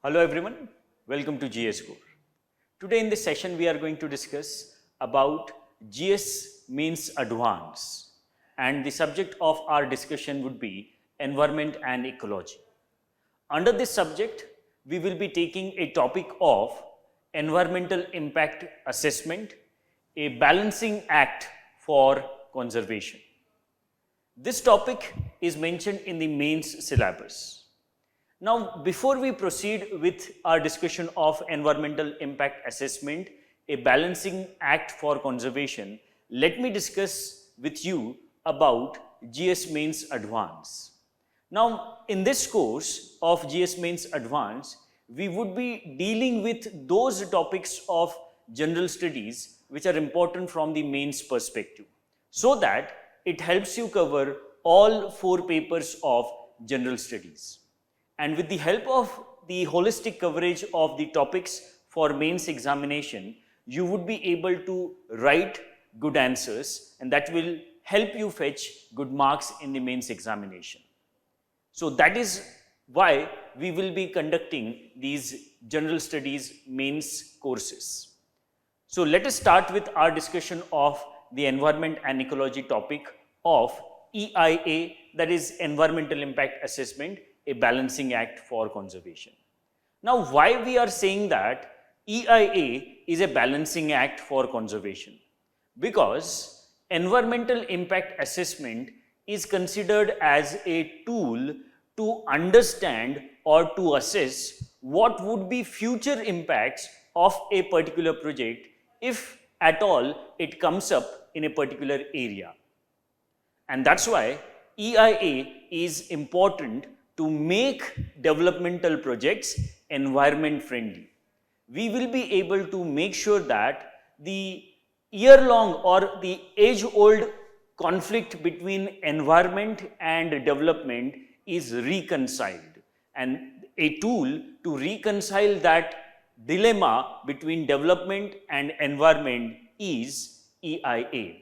Hello everyone, welcome to GS Core. Today in this session we are going to discuss about GS means advance, and the subject of our discussion would be environment and ecology. Under this subject we will be taking a topic of environmental impact assessment, a balancing act for conservation. This topic is mentioned in the mains syllabus. Now, before we proceed with our discussion of environmental impact assessment, a balancing act for conservation, let me discuss with you about GS Mains Advance. Now, in this course of GS Mains Advance, we would be dealing with those topics of general studies which are important from the mains perspective, so that it helps you cover all 4 papers of general studies. And with the help of the holistic coverage of the topics for mains examination, you would be able to write good answers, and that will help you fetch good marks in the mains examination. So that is why we will be conducting these general studies mains courses. So let us start with our discussion of the environment and ecology topic of EIA, that is Environmental Impact Assessment, a balancing act for conservation. Now, why we are saying that EIA is a balancing act for conservation? Because environmental impact assessment is considered as a tool to understand or to assess what would be future impacts of a particular project if at all it comes up in a particular area. And that's why EIA is important to make developmental projects environment friendly. We will be able to make sure that the year-long or the age-old conflict between environment and development is reconciled, and a tool to reconcile that dilemma between development and environment is EIA.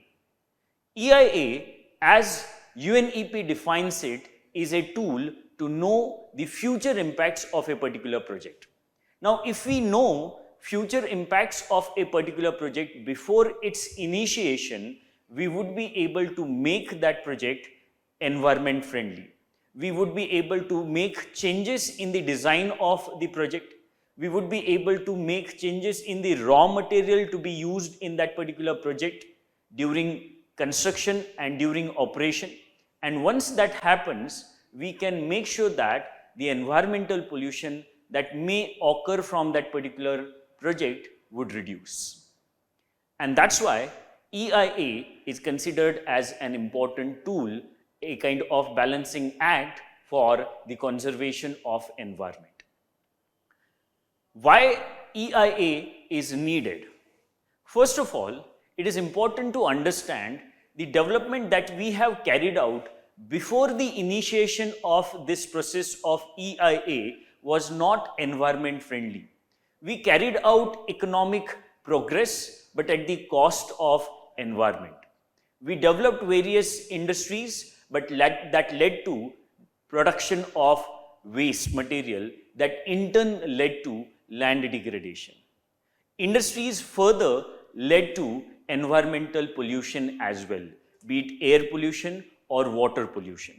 EIA, as UNEP defines it, is a tool to know the future impacts of a particular project. Now, if we know future impacts of a particular project before its initiation, we would be able to make that project environment friendly. We would be able to make changes in the design of the project. We would be able to make changes in the raw material to be used in that particular project during construction and during operation. And once that happens, we can make sure that the environmental pollution that may occur from that particular project would reduce. And that's why EIA is considered as an important tool, a kind of balancing act for the conservation of environment. Why EIA is needed? First of all, it is important to understand the development that we have carried out before the initiation of this process of EIA was not environment friendly. We carried out economic progress, but at the cost of environment. We developed various industries, but that led to production of waste material that in turn led to land degradation. Industries further led to environmental pollution as well, be it air pollution or water pollution.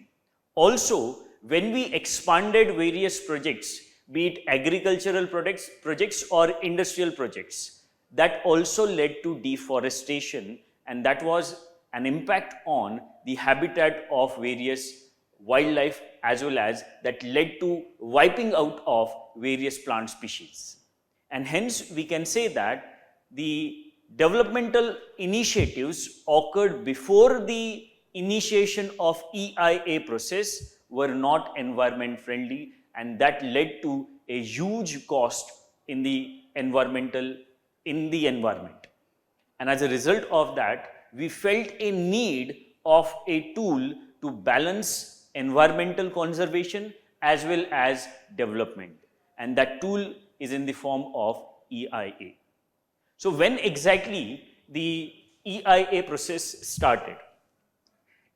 Also, when we expanded various projects, be it agricultural projects or industrial projects, that also led to deforestation, and that was an impact on the habitat of various wildlife, as well as that led to wiping out of various plant species. And hence we can say that the developmental initiatives occurred before the initiation of EIA process were not environment friendly, and that led to a huge cost in the environment. And as a result of that, we felt a need of a tool to balance environmental conservation as well as development, and that tool is in the form of EIA. So when exactly the EIA process started?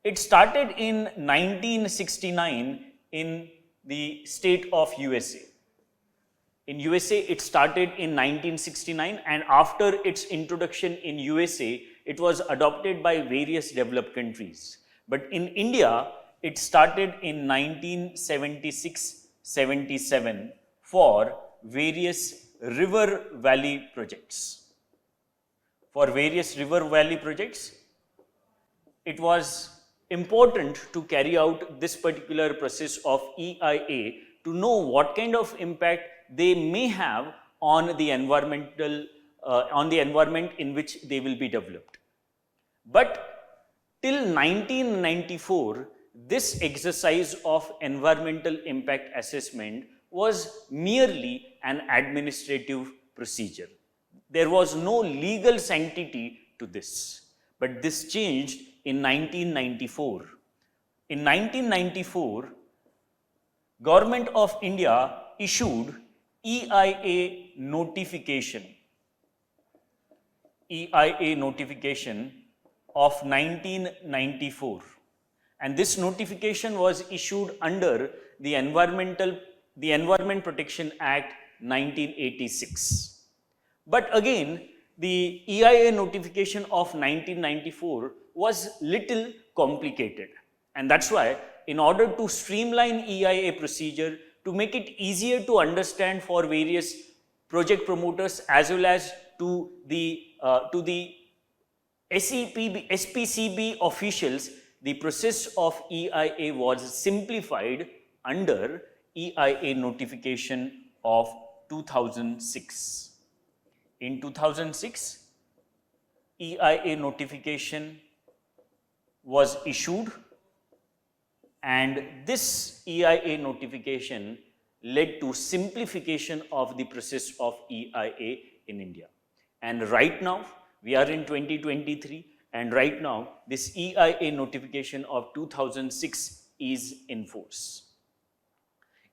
It started in 1969 in the state of USA. In USA, it started in 1969, and after its introduction in USA, it was adopted by various developed countries. But in India, it started in 1976-77 for various river valley projects. For various river valley projects, it was important to carry out this particular process of EIA to know what kind of impact they may have on the environment in which they will be developed. But till 1994, this exercise of environmental impact assessment was merely an administrative procedure. There was no legal sanctity to this, but this changed in 1994. In 1994, Government of India issued EIA notification of 1994, and this notification was issued under the Environment Protection Act 1986. But again, the EIA notification of 1994 was little complicated, and that's why, in order to streamline EIA procedure, to make it easier to understand for various project promoters as well as to the SPCB officials, the process of EIA was simplified under EIA notification of 2006. In 2006, EIA notification was issued, and this EIA notification led to simplification of the process of EIA in India. And right now, we are in 2023, and right now, this EIA notification of 2006 is in force.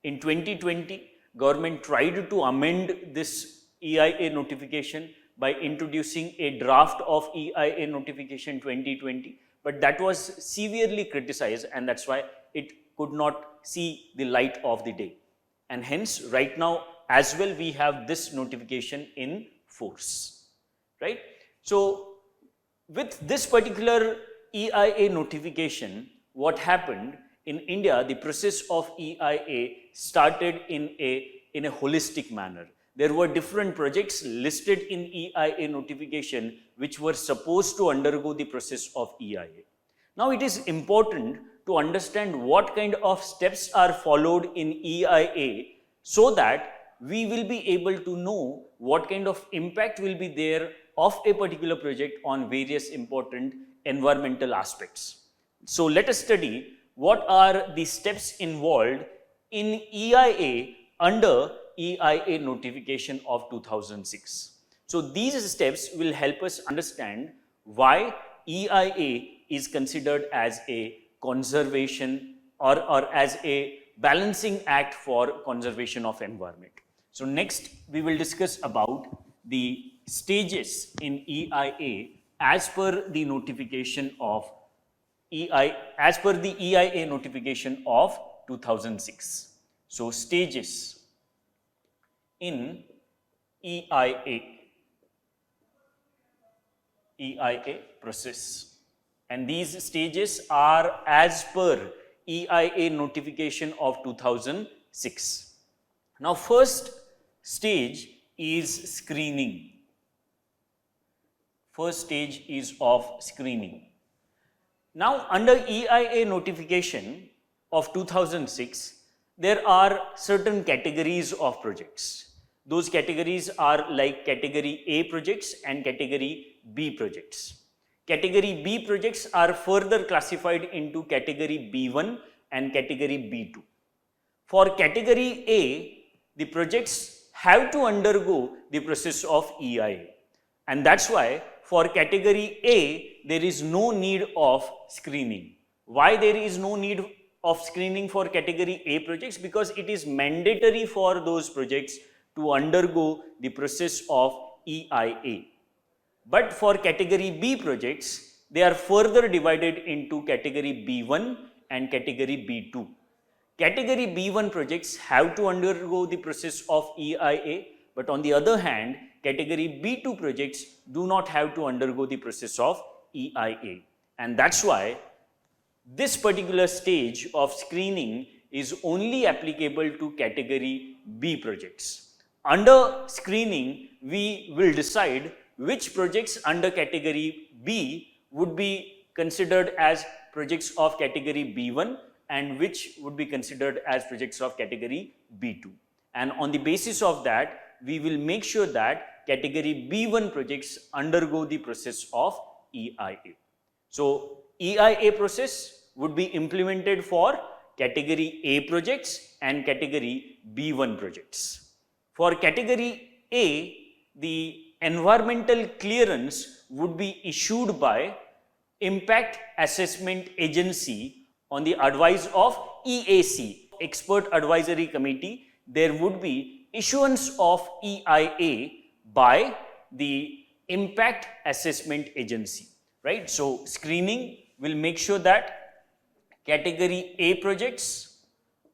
In 2020, government tried to amend this EIA notification by introducing a draft of EIA notification 2020, but that was severely criticized, and that's why it could not see the light of the day. And hence, right now as well, we have this notification in force, right? So, with this particular EIA notification, what happened in India, the process of EIA started in a holistic manner. There were different projects listed in EIA notification which were supposed to undergo the process of EIA. Now, it is important to understand what kind of steps are followed in EIA so that we will be able to know what kind of impact will be there of a particular project on various important environmental aspects. So, let us study what are the steps involved in EIA under EIA notification of 2006. So, these steps will help us understand why EIA is considered as a conservation or as a balancing act for conservation of environment. So, next we will discuss about the stages in EIA as per the notification of as per the EIA notification of 2006. So, stages in EIA process, and these stages are as per EIA notification of 2006. Now, first stage is screening. First stage is of screening. Now, under EIA notification of 2006, there are certain categories of projects. Those categories are like category A projects and category B projects. Category B projects are further classified into category B1 and category B2. For category A, the projects have to undergo the process of EIA, and that's why for category A, there is no need of screening. Why there is no need of screening for category A projects? Because it is mandatory for those projects to undergo the process of EIA. But for category B projects, they are further divided into category B1 and category B2. Category B1 projects have to undergo the process of EIA, but on the other hand, category B2 projects do not have to undergo the process of EIA. And that's why this particular stage of screening is only applicable to category B projects. Under screening, we will decide which projects under category B would be considered as projects of category B1 and which would be considered as projects of category B2. And on the basis of that, we will make sure that category B1 projects undergo the process of EIA. So, EIA process would be implemented for category A projects and category B1 projects. For category A, the environmental clearance would be issued by Impact Assessment Agency on the advice of EAC, Expert Advisory Committee. There would be issuance of EIA by the Impact Assessment Agency, right? So, screening will make sure that category A projects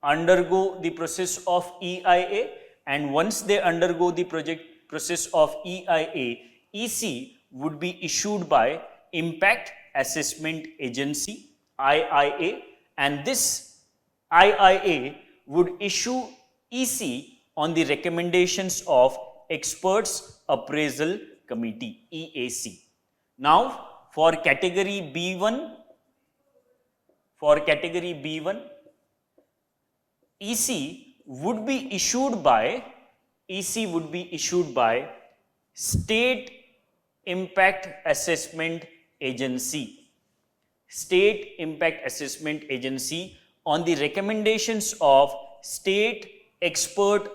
undergo the process of EIA, and once they undergo the process of EIA, EC would be issued by Impact Assessment Agency, IIA, and this IIA would issue EC on the recommendations of Experts Appraisal Committee, EAC. Now, for category B1, EC would be issued by State Impact Assessment Agency. State Impact Assessment Agency on the recommendations of State Expert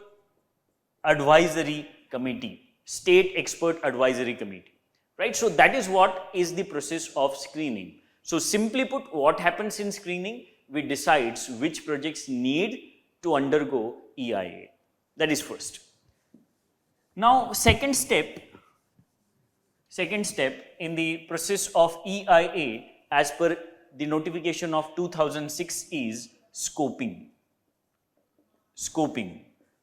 Advisory Committee. State Expert Advisory Committee. Right? So, that is what is the process of screening. So, simply put, what happens in screening? We decide which projects need to undergo EIA. That is first. Now, second step in the process of EIA as per the notification of 2006 is scoping.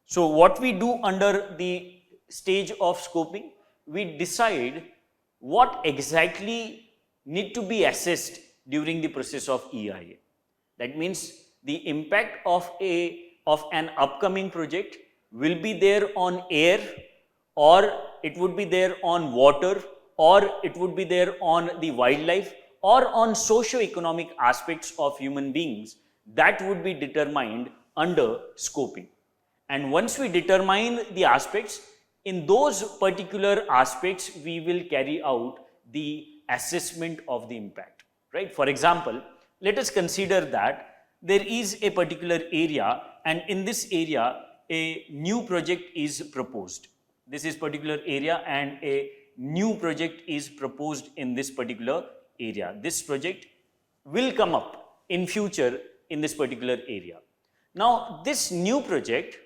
So, what we do under the stage of scoping? We decide what exactly need to be assessed during the process of EIA. That means the impact of an upcoming project will be there on air, or it would be there on water, or it would be there on the wildlife, or on socio-economic aspects of human beings. That would be determined under scoping. And once we determine the aspects, in those particular aspects, we will carry out the assessment of the impact, right? For example, let us consider that there is a particular area, and in this area, a new project is proposed. This is particular area, and a new project is proposed in this particular area. This project will come up in future in this particular area. Now, this new project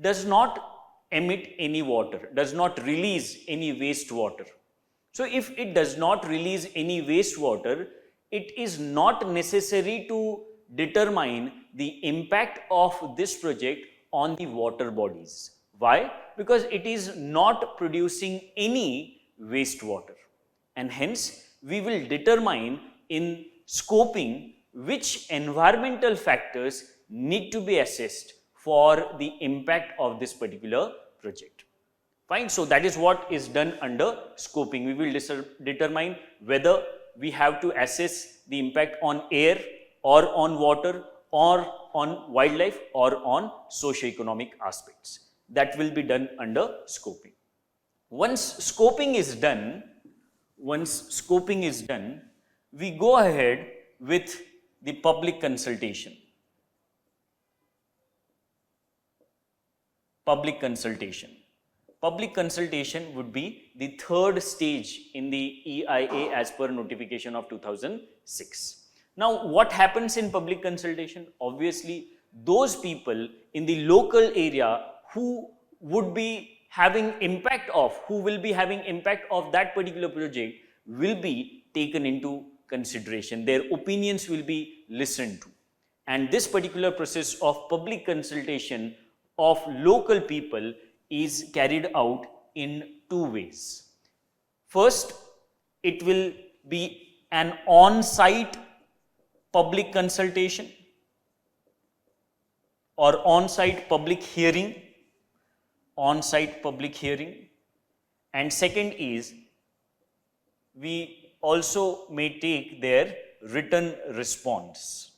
does not emit any water, does not release any wastewater. So, if it does not release any wastewater, it is not necessary to determine the impact of this project on the water bodies. Why? Because it is not producing any wastewater, and hence we will determine in scoping which environmental factors need to be assessed for the impact of this particular project. Fine. So, that is what is done under scoping. We will determine whether we have to assess the impact on air, or on water, or on wildlife, or on socio-economic aspects. That will be done under scoping. Once scoping is done, we go ahead with the public consultation. Public consultation would be the third stage in the EIA as per notification of 2006. Now, what happens in public consultation? Obviously, those people in the local area who would be having impact of, that particular project will be taken into consideration. Their opinions will be listened to. And this particular process of public consultation of local people is carried out in two ways. First, it will be an on-site public consultation or on-site public hearing, and second is we also may take their written response.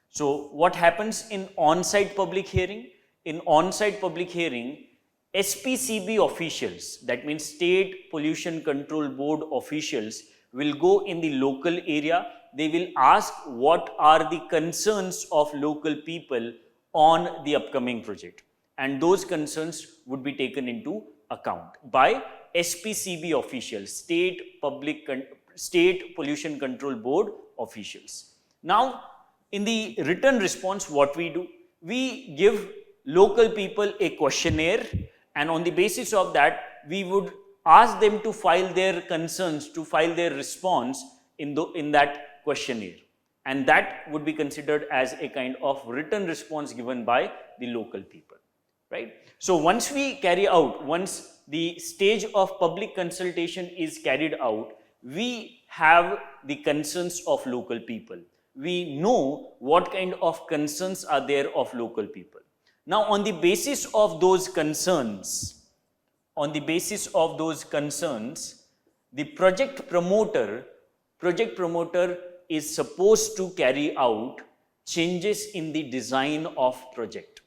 So what happens in on-site public hearing? In on-site public hearing, SPCB officials, that means State Pollution Control Board officials, will go in the local area. They will ask what are the concerns of local people on the upcoming project, and those concerns would be taken into account by SPCB officials, State Pollution Control Board officials. Now, in the written response, what we do? We give local people a questionnaire, and on the basis of that, we would ask them to file their concerns, to file their response in that questionnaire. And that would be considered as a kind of written response given by the local people, right? So once the stage of public consultation is carried out, we have the concerns of local people. We know what kind of concerns are there of local people. Now, on the basis of those concerns, the project promoter is supposed to carry out changes in the design of project.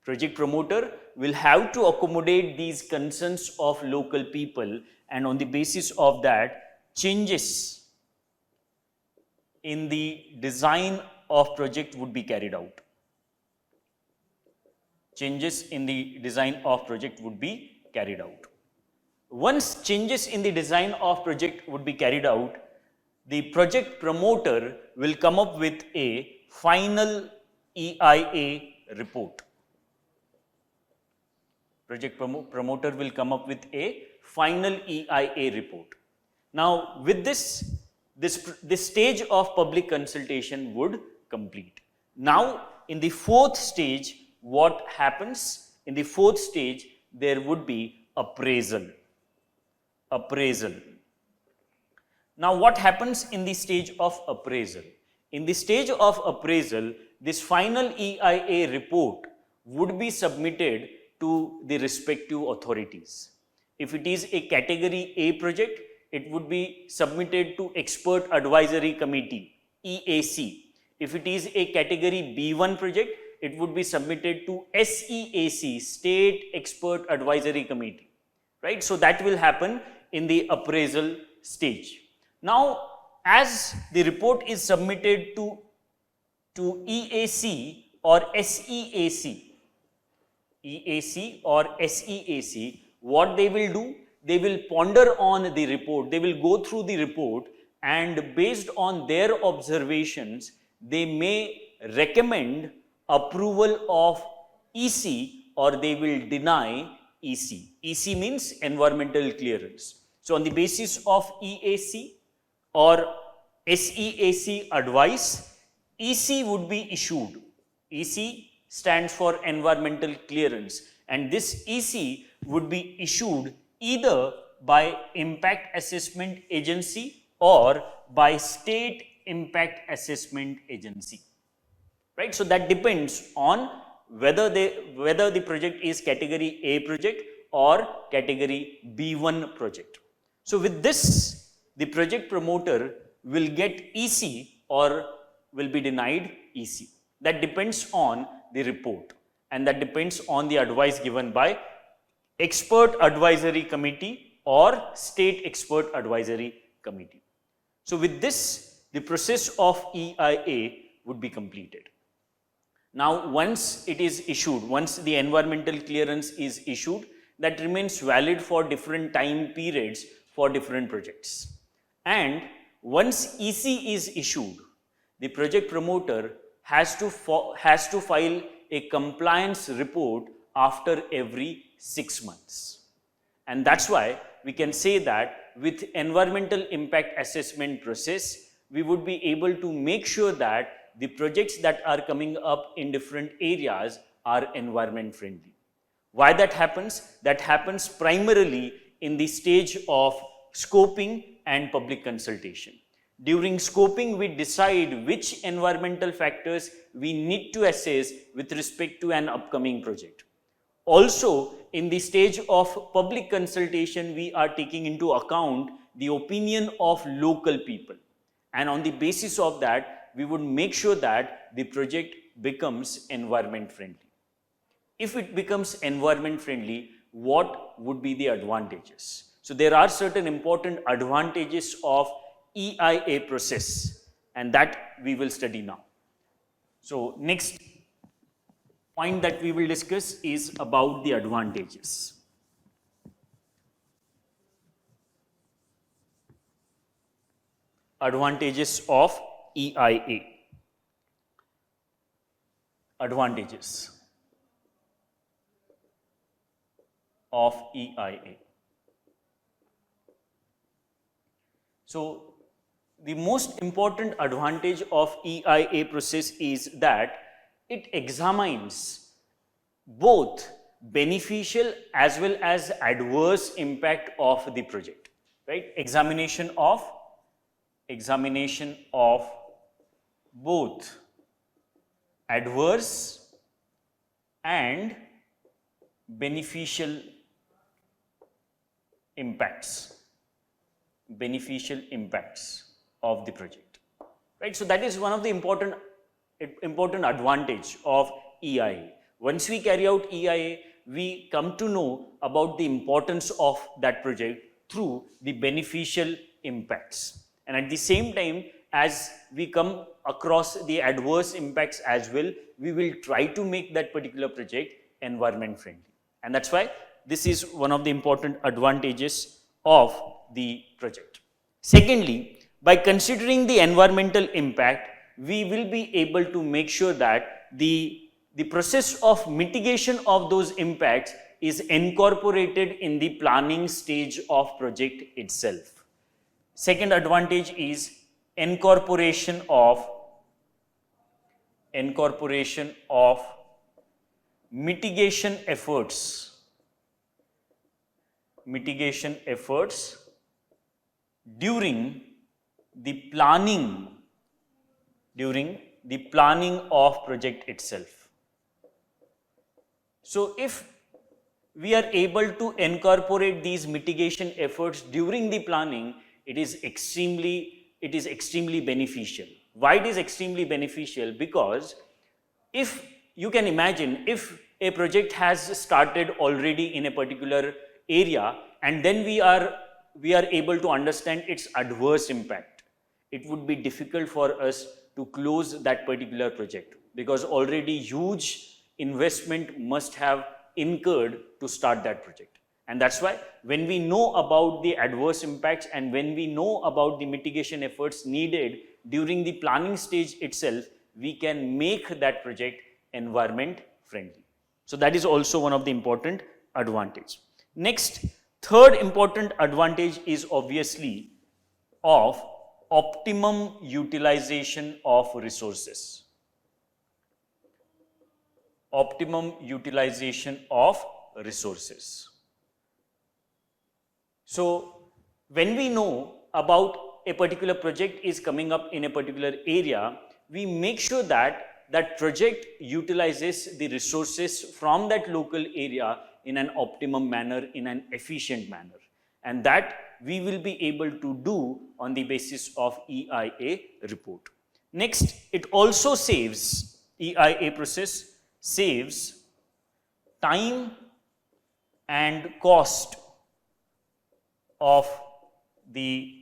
Project promoter will have to accommodate these concerns of local people, and on the basis of that, changes in the design of project would be carried out. Once changes in the design of project would be carried out, the project promoter will come up with a final EIA report. Promoter will come up with a final EIA report. Now, with this stage of public consultation would complete. Now, in the fourth stage, what happens? In the fourth stage, there would be appraisal. Now, what happens in the stage of appraisal? In the stage of appraisal, this final EIA report would be submitted to the respective authorities. If it is a category A project, it would be submitted to Expert Advisory Committee, EAC. If it is a category B1 project, it would be submitted to SEAC, State Expert Advisory Committee, right? So that will happen in the appraisal stage. Now, as the report is submitted to EAC or SEAC, what they will do? They will ponder on the report, they will go through the report, and based on their observations, they may recommend approval of EC or they will deny EC. EC means environmental clearance. So on the basis of EAC or SEAC advice, EC would be issued. EC stands for environmental clearance, and this EC would be issued either by Impact Assessment Agency or by State Impact Assessment Agency, right? So that depends on whether the project is category A project or category B1 project. So with this, the project promoter will get EC or will be denied EC. That depends on the report, and that depends on the advice given by Expert Advisory Committee or State Expert Advisory Committee. So with this, the process of EIA would be completed. Now, once it is issued, once the environmental clearance is issued, that remains valid for different time periods for different projects. And once EC is issued, the project promoter has to file a compliance report after every 6 months. And that's why we can say that with environmental impact assessment process, we would be able to make sure that the projects that are coming up in different areas are environment friendly. Why that happens? That happens primarily in the stage of scoping and public consultation. During scoping, we decide which environmental factors we need to assess with respect to an upcoming project. Also, in the stage of public consultation, we are taking into account the opinion of local people. And on the basis of that, we would make sure that the project becomes environment friendly. If it becomes environment friendly, what would be the advantages? So there are certain important advantages of EIA process, and that we will study now. So next point that we will discuss is about the advantages. Advantages of EIA. Advantages of EIA. So the most important advantage of EIA process is that it examines both beneficial as well as adverse impact of the project, right? Examination of both adverse and beneficial impacts of the project, right? So that is one of the important advantage of EIA. Once we carry out EIA, we come to know about the importance of that project through the beneficial impacts. And at the same time, as we come across the adverse impacts as well, we will try to make that particular project environment friendly. And that's why this is one of the important advantages of the project. Secondly, by considering the environmental impact, we will be able to make sure that the process of mitigation of those impacts is incorporated in the planning stage of project itself. Second advantage is incorporation of mitigation efforts during the planning of project itself. So if we are able to incorporate these mitigation efforts during the planning, it is extremely beneficial. Why it is extremely beneficial? Because if you can imagine, if a project has started already in a particular area and then we are able to understand its adverse impact, it would be difficult for us to close that particular project because already huge investment must have incurred to start that project. And that's why when we know about the adverse impacts and when we know about the mitigation efforts needed during the planning stage itself, we can make that project environment friendly. So that is also one of the important advantages. Next, third important advantage is obviously of optimum utilization of resources. Optimum utilization of resources. So when we know about a particular project is coming up in a particular area, we make sure that that project utilizes the resources from that local area in an optimum manner, in an efficient manner. And that we will be able to do on the basis of EIA report. Next, it also saves, EIA process saves time and cost of the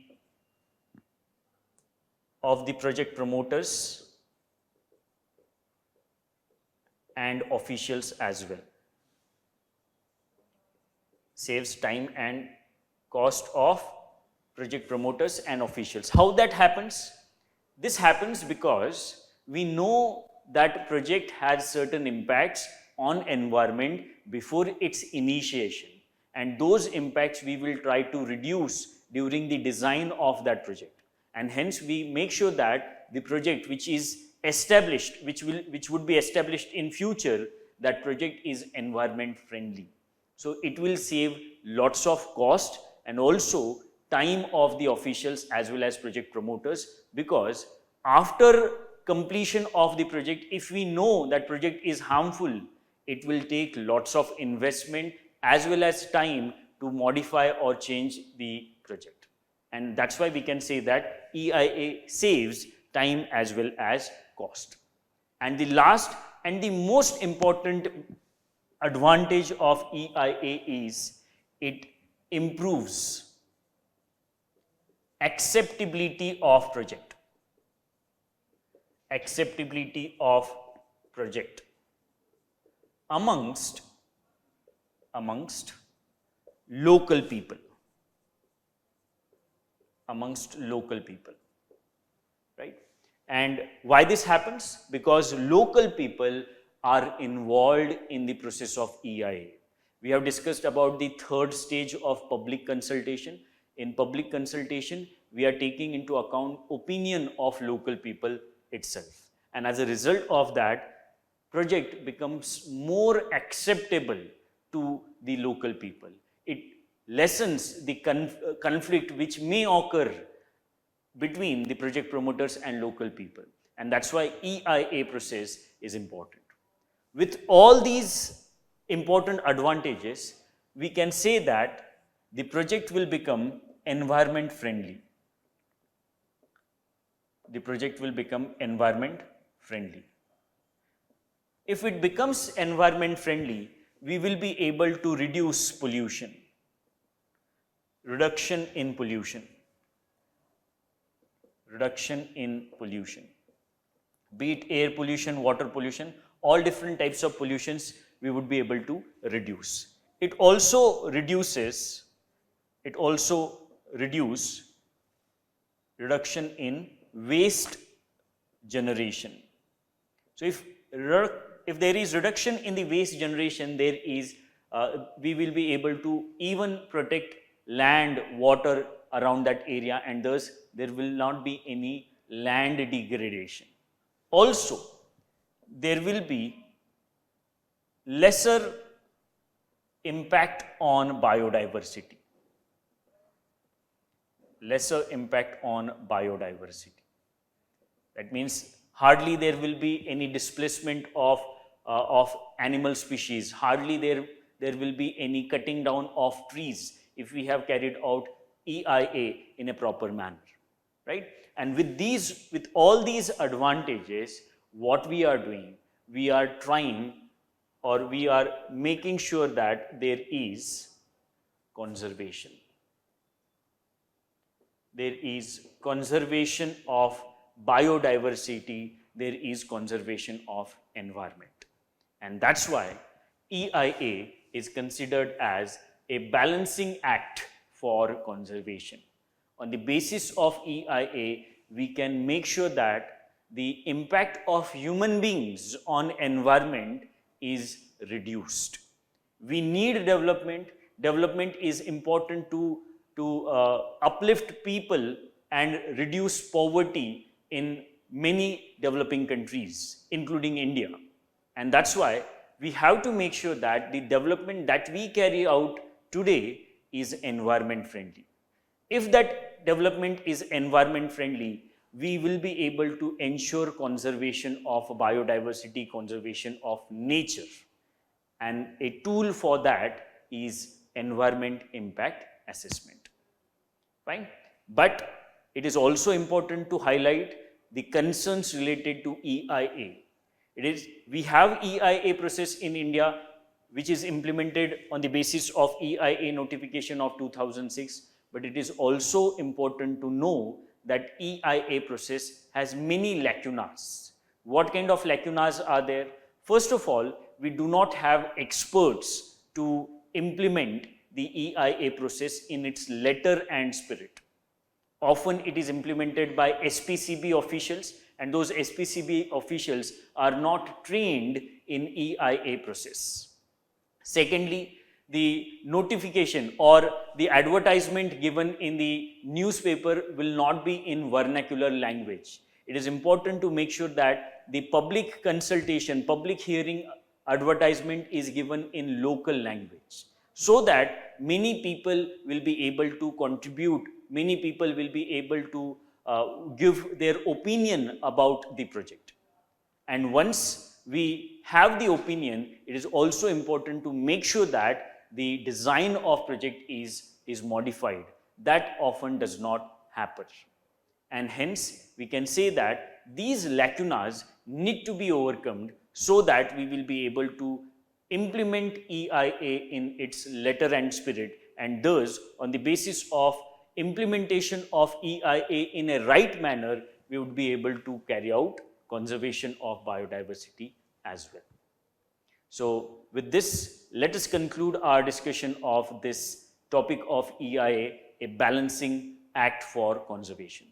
project promoters and officials as well. Saves time and cost of project promoters and officials. How that happens? This happens because we know that project has certain impacts on environment before its initiation, and those impacts we will try to reduce during the design of that project. and hence we make sure that the project which is established, which would be established in future, that project is environment friendly. So it will save lots of cost and also time of the officials as well as project promoters, because after completion of the project, if we know that project is harmful, it will take lots of investment as well as time to modify or change the project. And that's why we can say that EIA saves time as well as cost. And the last and the most important advantage of EIA is it improves acceptability of project. Acceptability of project amongst local people. Amongst local people, right? And why this happens? Because local people are involved in the process of EIA. We have discussed about the third stage of public consultation. In public consultation, we are taking into account opinion of local people itself. And as a result of that, project becomes more acceptable to the local people. It lessens the conflict which may occur between the project promoters and local people. And that's why EIA process is important. With all these important advantages, we can say that the project will become environment friendly. The project will become environment friendly. If it becomes environment friendly, we will be able to reduce pollution. Reduction in pollution. Reduction in pollution. Be it air pollution, water pollution, all different types of pollutions we would be able to reduce. It also reduces reduction in waste generation. So if there is reduction in the waste generation, there is we will be able to even protect land, water around that area, and thus there will not be any land degradation. Also, there will be lesser impact on biodiversity. Lesser impact on biodiversity. That means hardly there will be any displacement of animal species. Hardly there will be any cutting down of trees if we have carried out EIA in a proper manner, right? And with all these advantages, what we are doing, we are trying, or we are making sure that there is conservation. There is conservation of biodiversity, there is conservation of environment. And that's why EIA is considered as a balancing act for conservation. On the basis of EIA, we can make sure that the impact of human beings on environment is reduced. We need development. Development is important to uplift people and reduce poverty in many developing countries, including India. And that's why we have to make sure that the development that we carry out today is environment friendly. If that development is environment friendly, we will be able to ensure conservation of biodiversity, conservation of nature. And a tool for that is environment impact assessment. Fine? But it is also important to highlight the concerns related to EIA. We have EIA process in India, which is implemented on the basis of EIA notification of 2006, but it is also important to know that EIA process has many lacunas. What kind of lacunas are there? First of all, we do not have experts to implement the EIA process in its letter and spirit. Often it is implemented by SPCB officials, and those SPCB officials are not trained in EIA process. Secondly, the notification or the advertisement given in the newspaper will not be in vernacular language. It is important to make sure that the public consultation, public hearing advertisement is given in local language, so that many people will be able to contribute, many people will be able to give their opinion about the project. And once we have the opinion, it is also important to make sure that the design of project is modified. That often does not happen. And hence, we can say that these lacunas need to be overcome so that we will be able to implement EIA in its letter and spirit, and thus, on the basis of implementation of EIA in a right manner, we would be able to carry out conservation of biodiversity as well. So, with this, let us conclude our discussion of this topic of EIA, a balancing act for conservation.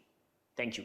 Thank you.